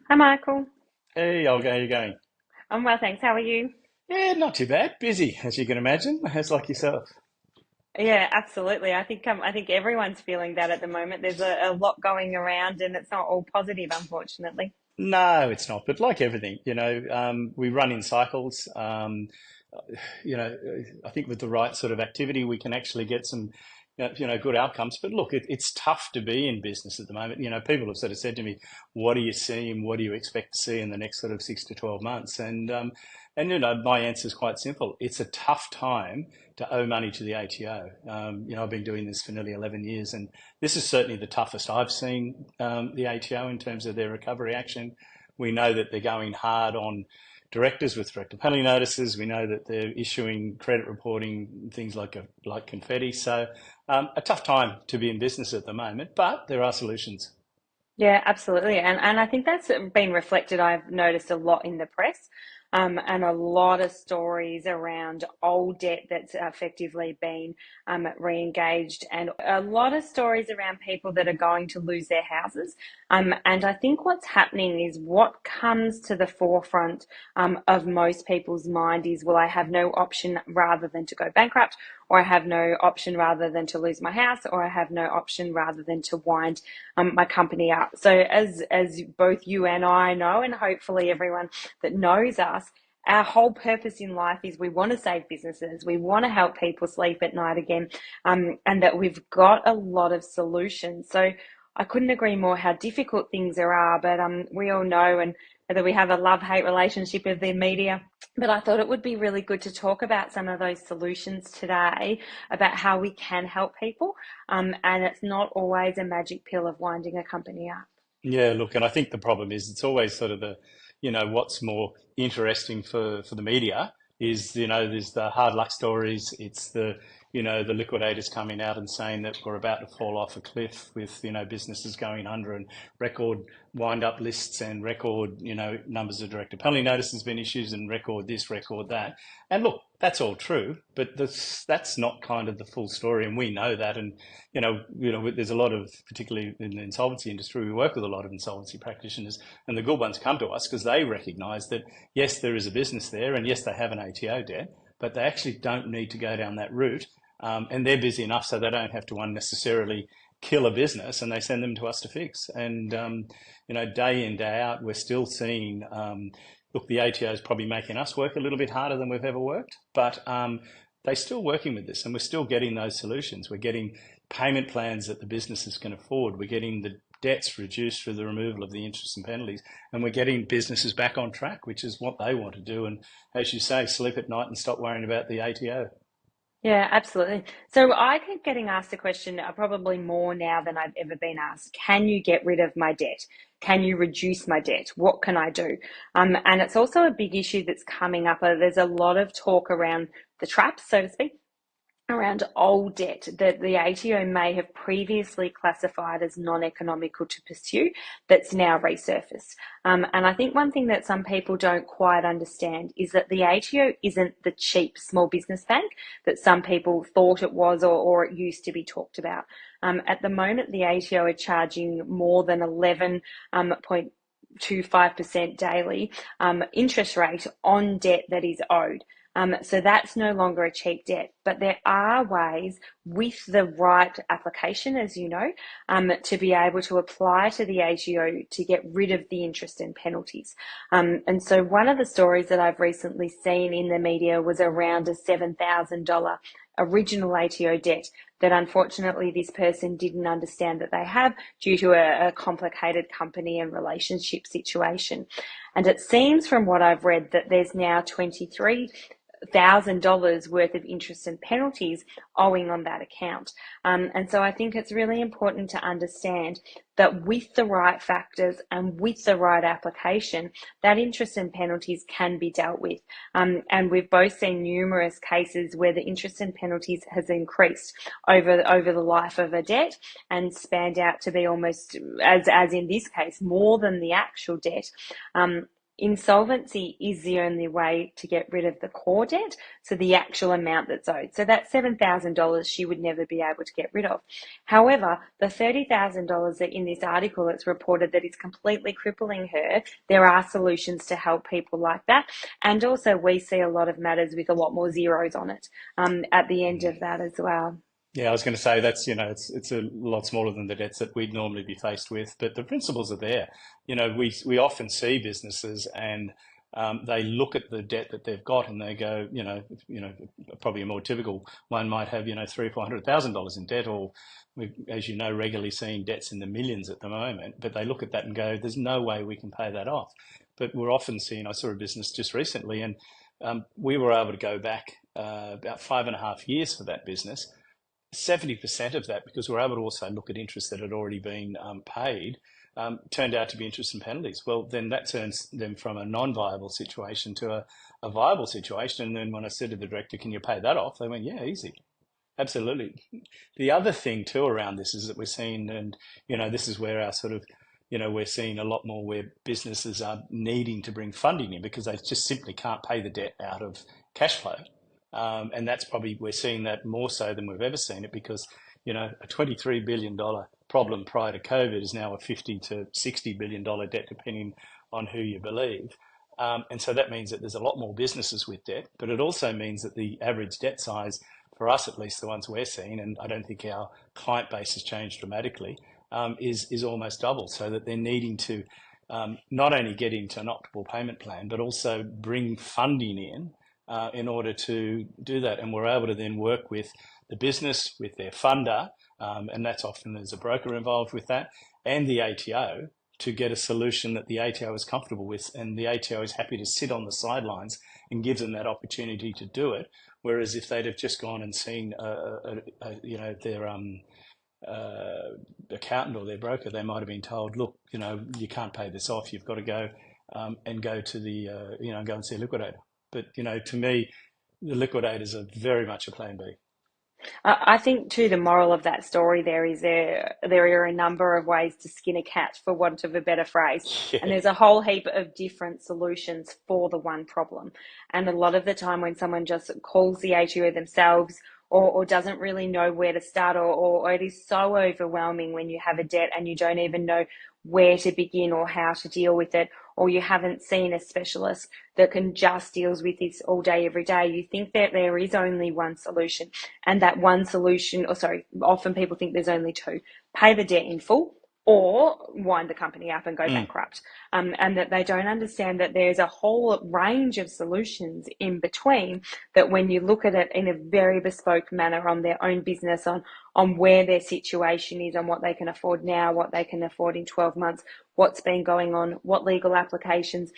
Hi, Michael. Hey Olga, how you going? I'm well, thanks. How are you? Yeah, not too bad. Busy, as you can imagine. How's like yourself? Yeah, absolutely. I think everyone's feeling that at the moment. There's a lot going around, and it's not all positive, unfortunately. No, it's not. But like everything, we run in cycles. I think with the right sort of activity, we can actually get some, good outcomes. But look, it's tough to be in business at the moment. People have sort of said to me, "What are you seeing? What do you expect to see in the next sort of 6 to 12 months?" And my answer is quite simple. It's a tough time to owe money to the ATO. I've been doing this for nearly 11 years, and this is certainly the toughest I've seen the ATO in terms of their recovery action. We know that they're going hard on directors with director penalty notices. We know that they're issuing credit reporting things like confetti. So a tough time to be in business at the moment, but there are solutions. Yeah, absolutely. And I think that's been reflected. I've noticed a lot in the press, and a lot of stories around old debt that's effectively been re-engaged, and a lot of stories around people that are going to lose their houses. And I think what's happening is what comes to the forefront of most people's mind is, well, I have no option rather than to go bankrupt, or I have no option rather than to lose my house, or I have no option rather than to wind my company up. So as both you and I know, and hopefully everyone that knows us, our whole purpose in life is we want to save businesses, we want to help people sleep at night again, and that we've got a lot of solutions. So I couldn't agree more how difficult things are, but we all know, and whether we have a love-hate relationship with the media, but I thought it would be really good to talk about some of those solutions today, about how we can help people, and it's not always a magic pill of winding a company up. Yeah, look, and I think the problem is it's always sort of what's more interesting for the media is, there's the hard luck stories. It's the liquidators coming out and saying that we're about to fall off a cliff with, businesses going under and record wind up lists and record, numbers of director penalty notices been issued and record this, record that. And look, that's all true, but that's not kind of the full story. And we know that. And there's a lot of, particularly in the insolvency industry, we work with a lot of insolvency practitioners, and the good ones come to us because they recognise that yes, there is a business there, and yes, they have an ATO debt, but they actually don't need to go down that route, and they're busy enough so they don't have to unnecessarily kill a business, and they send them to us to fix. And day in day out, we're still seeing. Look, the ATO is probably making us work a little bit harder than we've ever worked, but they're still working with this, and we're still getting those solutions. We're getting payment plans that the businesses can afford. We're getting the debts reduced through the removal of the interest and penalties, and we're getting businesses back on track, which is what they want to do. And as you say, sleep at night and stop worrying about the ATO. Yeah, absolutely. So I keep getting asked the question, probably more now than I've ever been asked, can you get rid of my debt? Can you reduce my debt? What can I do? And it's also a big issue that's coming up. There's a lot of talk around the traps, so to speak, around old debt that the ATO may have previously classified as non-economical to pursue, that's now resurfaced. And I think one thing that some people don't quite understand is that the ATO isn't the cheap small business bank that some people thought it was, or it used to be talked about. At the moment, the ATO are charging more than 11.25% daily interest rate on debt that is owed. So that's no longer a cheap debt, but there are ways with the right application, as you know, to be able to apply to the ATO to get rid of the interest and penalties. And so one of the stories that I've recently seen in the media was around a $7,000 original ATO debt that unfortunately this person didn't understand that they have due to a complicated company and relationship situation. And it seems from what I've read that there's now $23,000 worth of interest and penalties owing on that account. And so I think it's really important to understand that with the right factors and with the right application, that interest and penalties can be dealt with. And we've both seen numerous cases where the interest and penalties has increased over the life of a debt and spanned out to be almost, as in this case, more than the actual debt. insolvency is the only way to get rid of the core debt, so the actual amount that's owed. So that $7,000 she would never be able to get rid of. However, the $30,000 that in this article it's reported that is completely crippling her, there are solutions to help people like that. And also we see a lot of matters with a lot more zeros on it at the end of that as well. Yeah, I was going to say that's, it's a lot smaller than the debts that we'd normally be faced with, but the principles are there. We often see businesses and they look at the debt that they've got and they go, probably a more typical one might have, three or $400,000 in debt, or we, as you know, regularly seeing debts in the millions at the moment. But they look at that and go, "There's no way we can pay that off." But we're often seeing. I saw a business just recently, and we were able to go back about 5.5 years for that business. 70% of that, because we're able to also look at interest that had already been paid, turned out to be interest and penalties. Well, then that turns them from a non-viable situation to a viable situation. And then when I said to the director, "Can you pay that off?" They went, "Yeah, easy." Absolutely. The other thing too around this is that we're seeing, and this is where our sort of, we're seeing a lot more where businesses are needing to bring funding in because they just simply can't pay the debt out of cash flow. And that's probably, we're seeing that more so than we've ever seen it because, a $23 billion problem prior to COVID is now a $50 to $60 billion debt, depending on who you believe. And so that means that there's a lot more businesses with debt, but it also means that the average debt size, for us at least, the ones we're seeing, and I don't think our client base has changed dramatically, is almost double. So that they're needing to not only get into an optimal payment plan, but also bring funding in order to do that. And we're able to then work with the business, with their funder, and that's often there's a broker involved with that, and the ATO to get a solution that the ATO is comfortable with, and the ATO is happy to sit on the sidelines and give them that opportunity to do it. Whereas if they'd have just gone and seen, their accountant or their broker, they might have been told, "Look, you can't pay this off. You've got to go and go to the, go and see a liquidator." But to me, the liquidators are very much a plan B. I think too the moral of that story there are a number of ways to skin a cat, for want of a better phrase, and Yeah. there's a whole heap of different solutions for the one problem. And a lot of the time when someone just calls the ATO themselves or doesn't really know where to start, or it is so overwhelming when you have a debt and you don't even know where to begin or how to deal with it, or you haven't seen a specialist that can just deals with this all day, every day, you think that there is only one solution. And that one solution, or sorry, often people think there's only two: pay the debt in full or wind the company up and go Mm. bankrupt. And that they don't understand that there's a whole range of solutions in between, that when you look at it in a very bespoke manner on their own business, on where their situation is, on what they can afford now, what they can afford in 12 months, what's been going on, what legal applications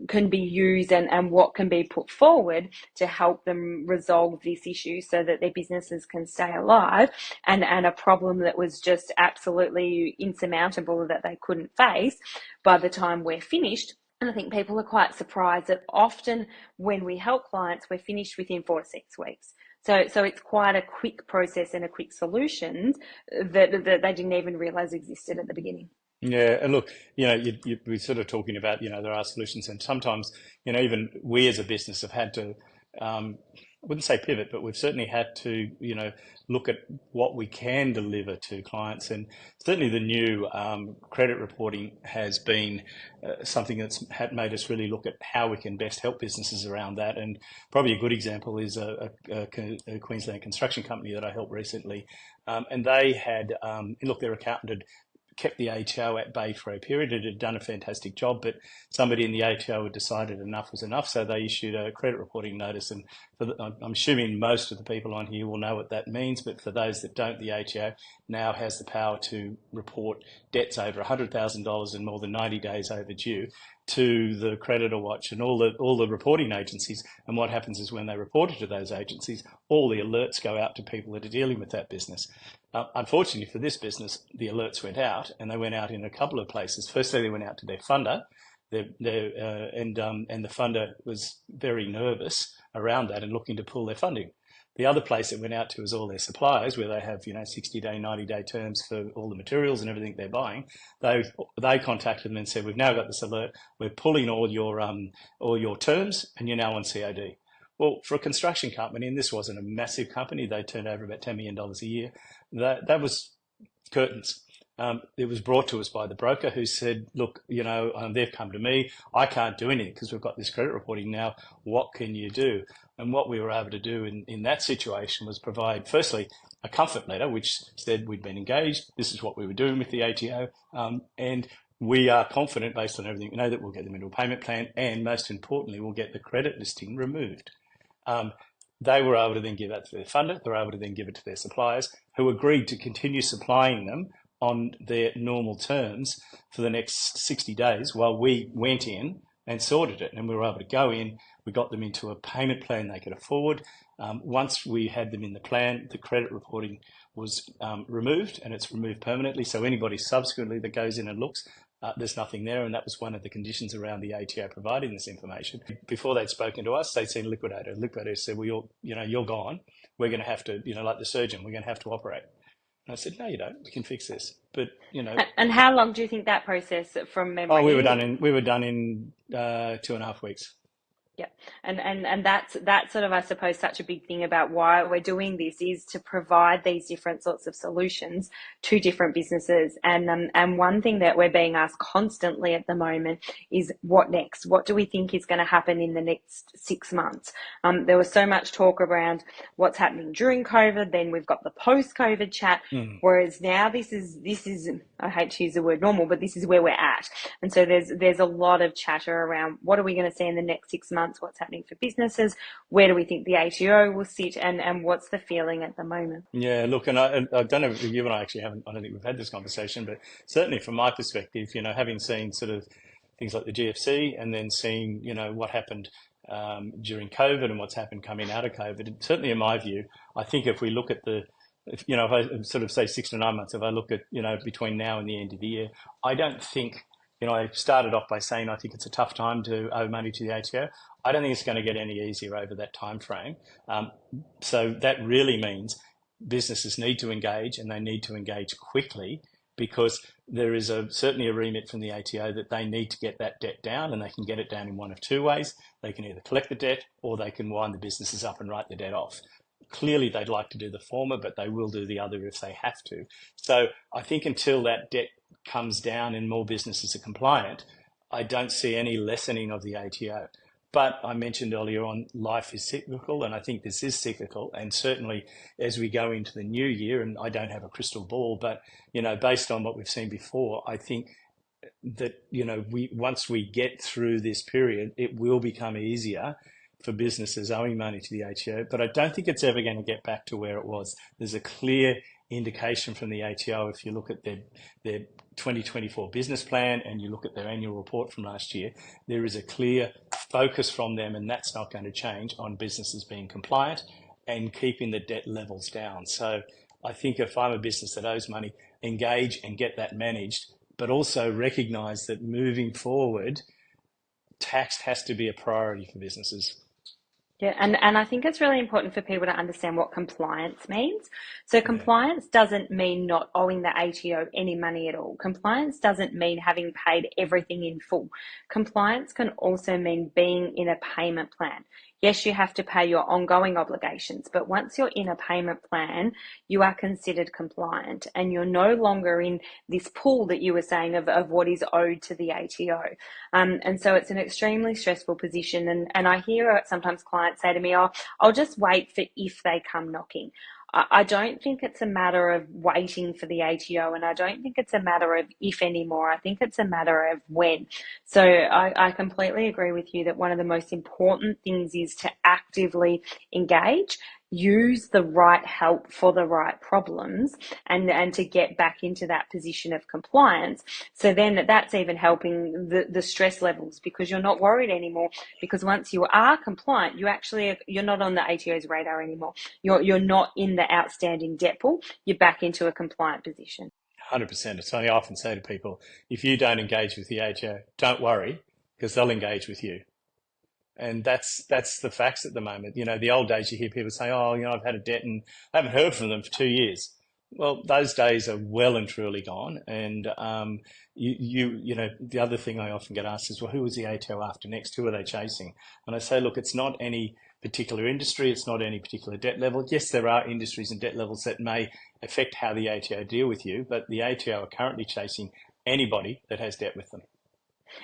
can be used, and what can be put forward to help them resolve this issue so that their businesses can stay alive, and a problem that was just absolutely insurmountable that they couldn't face by the time we're finished. And I think people are quite surprised that often when we help clients, we're finished within 4 to 6 weeks. So it's quite a quick process and a quick solution that they didn't even realize existed at the beginning. Yeah, and look, we're sort of talking about, there are solutions, and sometimes, even we as a business have had to, I wouldn't say pivot, but we've certainly had to, look at what we can deliver to clients. And certainly the new credit reporting has been something that's made us really look at how we can best help businesses around that. And probably a good example is a Queensland construction company that I helped recently. And they had, look, their accountant had kept the ATO at bay for a period. It had done a fantastic job, but somebody in the ATO had decided enough was enough, so they issued a credit reporting notice. And I'm assuming most of the people on here will know what that means, but for those that don't, the ATO now has the power to report debts over $100,000 and more than 90 days overdue to the creditor watch and all the reporting agencies. And what happens is when they report it to those agencies, all the alerts go out to people that are dealing with that business. Unfortunately for this business, the alerts went out, and they went out in a couple of places. Firstly, they went out to their funder, and the funder was very nervous around that and looking to pull their funding. The other place it went out to is all their suppliers, where they have 60-day, 90-day terms for all the materials and everything they're buying. They contacted them and said, "We've now got this alert. We're pulling all your terms, and you're now on COD." Well, for a construction company, and this wasn't a massive company, they turned over about $10 million a year. That was curtains. It was brought to us by the broker, who said, "Look, they've come to me. I can't do anything because we've got this credit reporting now. What can you do?" And what we were able to do in that situation was provide, firstly, a comfort letter which said we'd been engaged. This is what we were doing with the ATO, and we are confident, based on everything we know, that we'll get them into a payment plan, and most importantly, we'll get the credit listing removed. They were able to then give that to their funder. They were able to then give it to their suppliers, who agreed to continue supplying them on their normal terms for the next 60 days while we went in and sorted it. And we were able to go in, we got them into a payment plan they could afford. Once we had them in the plan, the credit reporting was removed, and it's removed permanently. So anybody subsequently that goes in and looks, there's nothing there, and that was one of the conditions around the ATO providing this information. Before they'd spoken to us, they'd seen liquidator. Liquidator said, "Well, you're gone. We're going to have to, like the surgeon, we're going to have to operate." And I said, "No, you don't. We can fix this." But And how long do you think that process from oh, we were memory? done in 2.5 weeks. Yeah, and that's sort of, I suppose, such a big thing about why we're doing this, is to provide these different sorts of solutions to different businesses. And one thing that we're being asked constantly at the moment is, what next? What do we think is going to happen in the next 6 months? There was so much talk around what's happening during COVID. Then we've got the post-COVID chat. Whereas now this is, I hate to use the word normal, but this is where we're at. And so there's a lot of chatter around, what are we going to see in the next 6 months? What's happening for businesses? Where do we think the ATO will sit? And what's the feeling at the moment? Yeah, look, and I don't know if you and I actually haven't, I don't think we've had this conversation, but certainly from my perspective, having seen sort of things like the GFC, and then seeing, what happened during COVID and what's happened coming out of COVID, and certainly in my view, I think if we look at if I sort of say 6 to 9 months, if I look at, between now and the end of the year, I don't think, I started off by saying I think it's a tough time to owe money to the ATO. I don't think it's going to get any easier over that time frame. So that really means businesses need to engage, and they need to engage quickly, because there is certainly a remit from the ATO that they need to get that debt down, and they can get it down in one of two ways. They can either collect the debt, or they can wind the businesses up and write the debt off. Clearly, they'd like to do the former, but they will do the other if they have to. So I think until that debt comes down and more businesses are compliant, I don't see any lessening of the ATO. But I mentioned earlier on, life is cyclical, and I think this is cyclical. And certainly as we go into the new year, and I don't have a crystal ball, but, based on what we've seen before, I think that, once we get through this period, it will become easier for businesses owing money to the ATO. But I don't think it's ever going to get back to where it was. There's a clear indication from the ATO, if you look at their 2024 business plan and you look at their annual report from last year, there is a clear focus from them, and that's not going to change, on businesses being compliant and keeping the debt levels down. So I think if I'm a business that owes money, engage and get that managed, but also recognise that moving forward, tax has to be a priority for businesses. Yeah, and I think it's really important for people to understand what compliance means. So compliance doesn't mean not owing the ATO any money at all. Compliance doesn't mean having paid everything in full. Compliance can also mean being in a payment plan. Yes, you have to pay your ongoing obligations, but once you're in a payment plan, you are considered compliant, and you're no longer in this pool that you were saying of what is owed to the ATO. And so it's an extremely stressful position. And I hear sometimes clients say to me, "Oh, I'll just wait for if they come knocking." I don't think it's a matter of waiting for the ATO, and I don't think it's a matter of if anymore. I think it's a matter of when. So I completely agree with you that one of the most important things is to actively engage, use the right help for the right problems, and to get back into that position of compliance. So then that's even helping the stress levels, because you're not worried anymore, because once you are compliant, you're not on the ATO's radar anymore. You're not in the outstanding debt pool. You're back into a compliant position. 100%. It's something I often say to people: if you don't engage with the ATO, don't worry, because they'll engage with you. And that's the facts at the moment. You know, the old days you hear people say, "Oh, you know, I've had a debt and I haven't heard from them for 2 years." Well, those days are well and truly gone. And you know, the other thing I often get asked is, "Well, who was the ATO after next? Who are they chasing?" And I say, look, it's not any particular industry, it's not any particular debt level. Yes, there are industries and debt levels that may affect how the ATO deal with you, but the ATO are currently chasing anybody that has debt with them.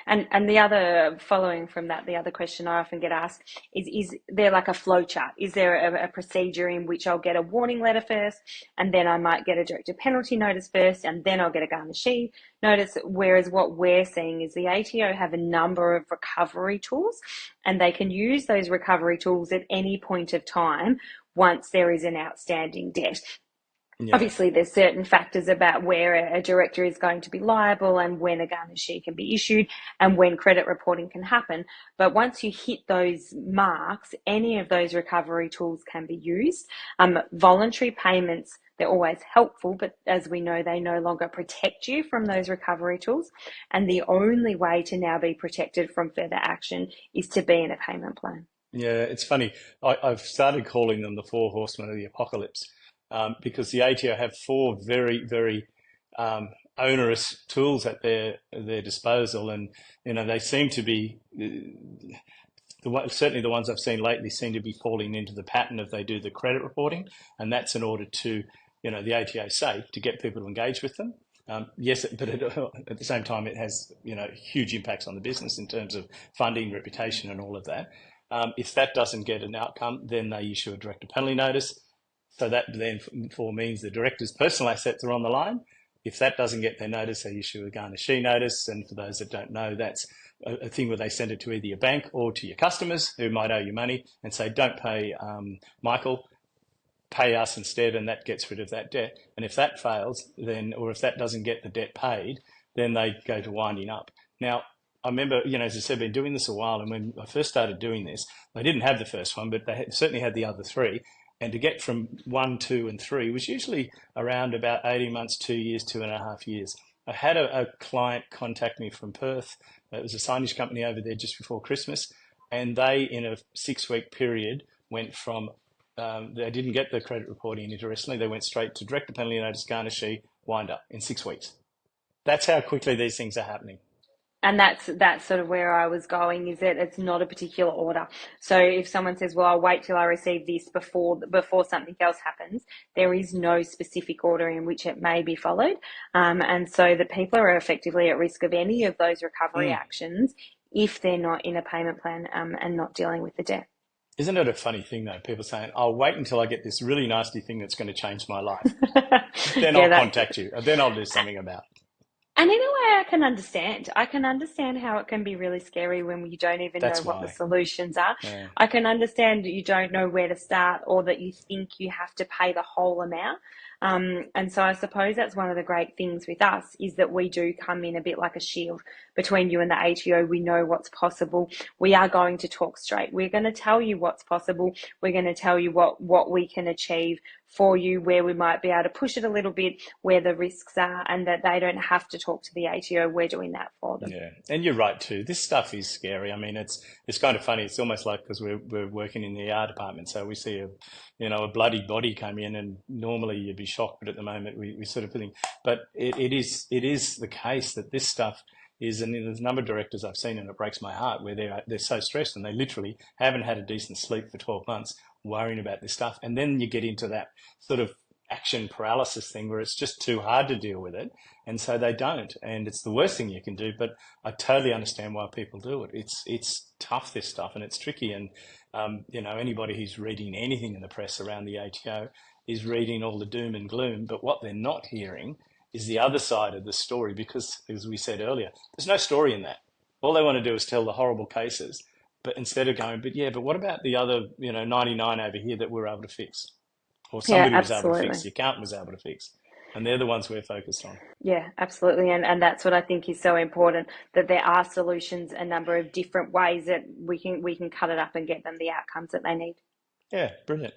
And the other, following from that, the other question I often get asked is there like a flow chart? Is there a procedure in which I'll get a warning letter first, and then I might get a directive penalty notice first, and then I'll get a Garnishee notice? Whereas what we're seeing is the ATO have a number of recovery tools, and they can use those recovery tools at any point of time once there is an outstanding debt. Yeah. Obviously, there's certain factors about where a director is going to be liable and when a Garnishee can be issued and when credit reporting can happen. But once you hit those marks, any of those recovery tools can be used. Voluntary payments, they're always helpful, but as we know, they no longer protect you from those recovery tools. And the only way to now be protected from further action is to be in a payment plan. Yeah, it's funny. I've started calling them the four horsemen of the apocalypse, because the ATO have four very, very onerous tools at their disposal, and you know they seem to be certainly the ones I've seen lately seem to be falling into the pattern of they do the credit reporting, and that's in order to, you know, the ATO say to get people to engage with them. Yes, but at the same time, it has, you know, huge impacts on the business in terms of funding, reputation, and all of that. If that doesn't get an outcome, then they issue a director penalty notice. So that then for means the director's personal assets are on the line. If that doesn't get their notice, they issue a Garnishee notice. And for those that don't know, that's a thing where they send it to either your bank or to your customers who might owe you money and say, don't pay Michael, pay us instead, and that gets rid of that debt. And if that fails, then, or if that doesn't get the debt paid, then they go to winding up. Now, I remember, you know, as I said, I've been doing this a while, and when I first started doing this, they didn't have the first one, but they certainly had the other three. And to get from 1, 2, and 3 was usually around about 18 months, 2 years, 2.5 years. I had a client contact me from Perth. It was a signage company over there just before Christmas, and they, in a 6-week period, went from they didn't get the credit reporting interestingly. They went straight to director penalty notice, Garnishee, wind up in 6 weeks. That's how quickly these things are happening. And that's sort of where I was going, is that it's not a particular order. So if someone says, well, I'll wait till I receive this before something else happens, there is no specific order in which it may be followed. And so that people are effectively at risk of any of those recovery Mm. actions if they're not in a payment plan, and not dealing with the debt. Isn't it a funny thing though? People saying, "I'll wait until I get this really nasty thing that's going to change my life. Then Yeah, I'll that. contact you. Then I'll do something about it." And in a way, I can understand. I can understand how it can be really scary when you don't even know That's what the why. solutions are. Yeah. I can understand that you don't know where to start, or that you think you have to pay the whole amount. And so I suppose that's one of the great things with us, is that we do come in a bit like a shield between you and the ATO. We know what's possible. We are going to talk straight. We're going to tell you what's possible. We're going to tell you what we can achieve for you, where we might be able to push it a little bit, where the risks are, and that they don't have to talk to the ATO. We're doing that for them. Yeah, and you're right too. This stuff is scary. I mean, it's kind of funny. It's almost like, because we're working in the ER department, so we see a bloody body come in, and normally you'd be shocked, but at the moment we sort of feeling. But it is the case that this stuff is, and there's a number of directors I've seen, and it breaks my heart, where they're so stressed and they literally haven't had a decent sleep for 12 months, worrying about this stuff, and then you get into that sort of action paralysis thing where it's just too hard to deal with it, and so they don't, and it's the worst thing you can do. But I totally understand why people do it. It's tough, this stuff, and it's tricky. And you know, anybody who's reading anything in the press around the ATO is reading all the doom and gloom, but what they're not hearing is the other side of the story, because as we said earlier, there's no story in that. All they want to do is tell the horrible cases, but instead of going, but yeah, but what about the other, 99 over here that we're able to fix, or Yeah, somebody was able to fix, absolutely. the accountant was able to fix, and they're the ones we're focused on. Yeah, absolutely. And that's what I think is so important, that there are solutions, a number of different ways that we can cut it up and get them the outcomes that they need. Yeah, brilliant.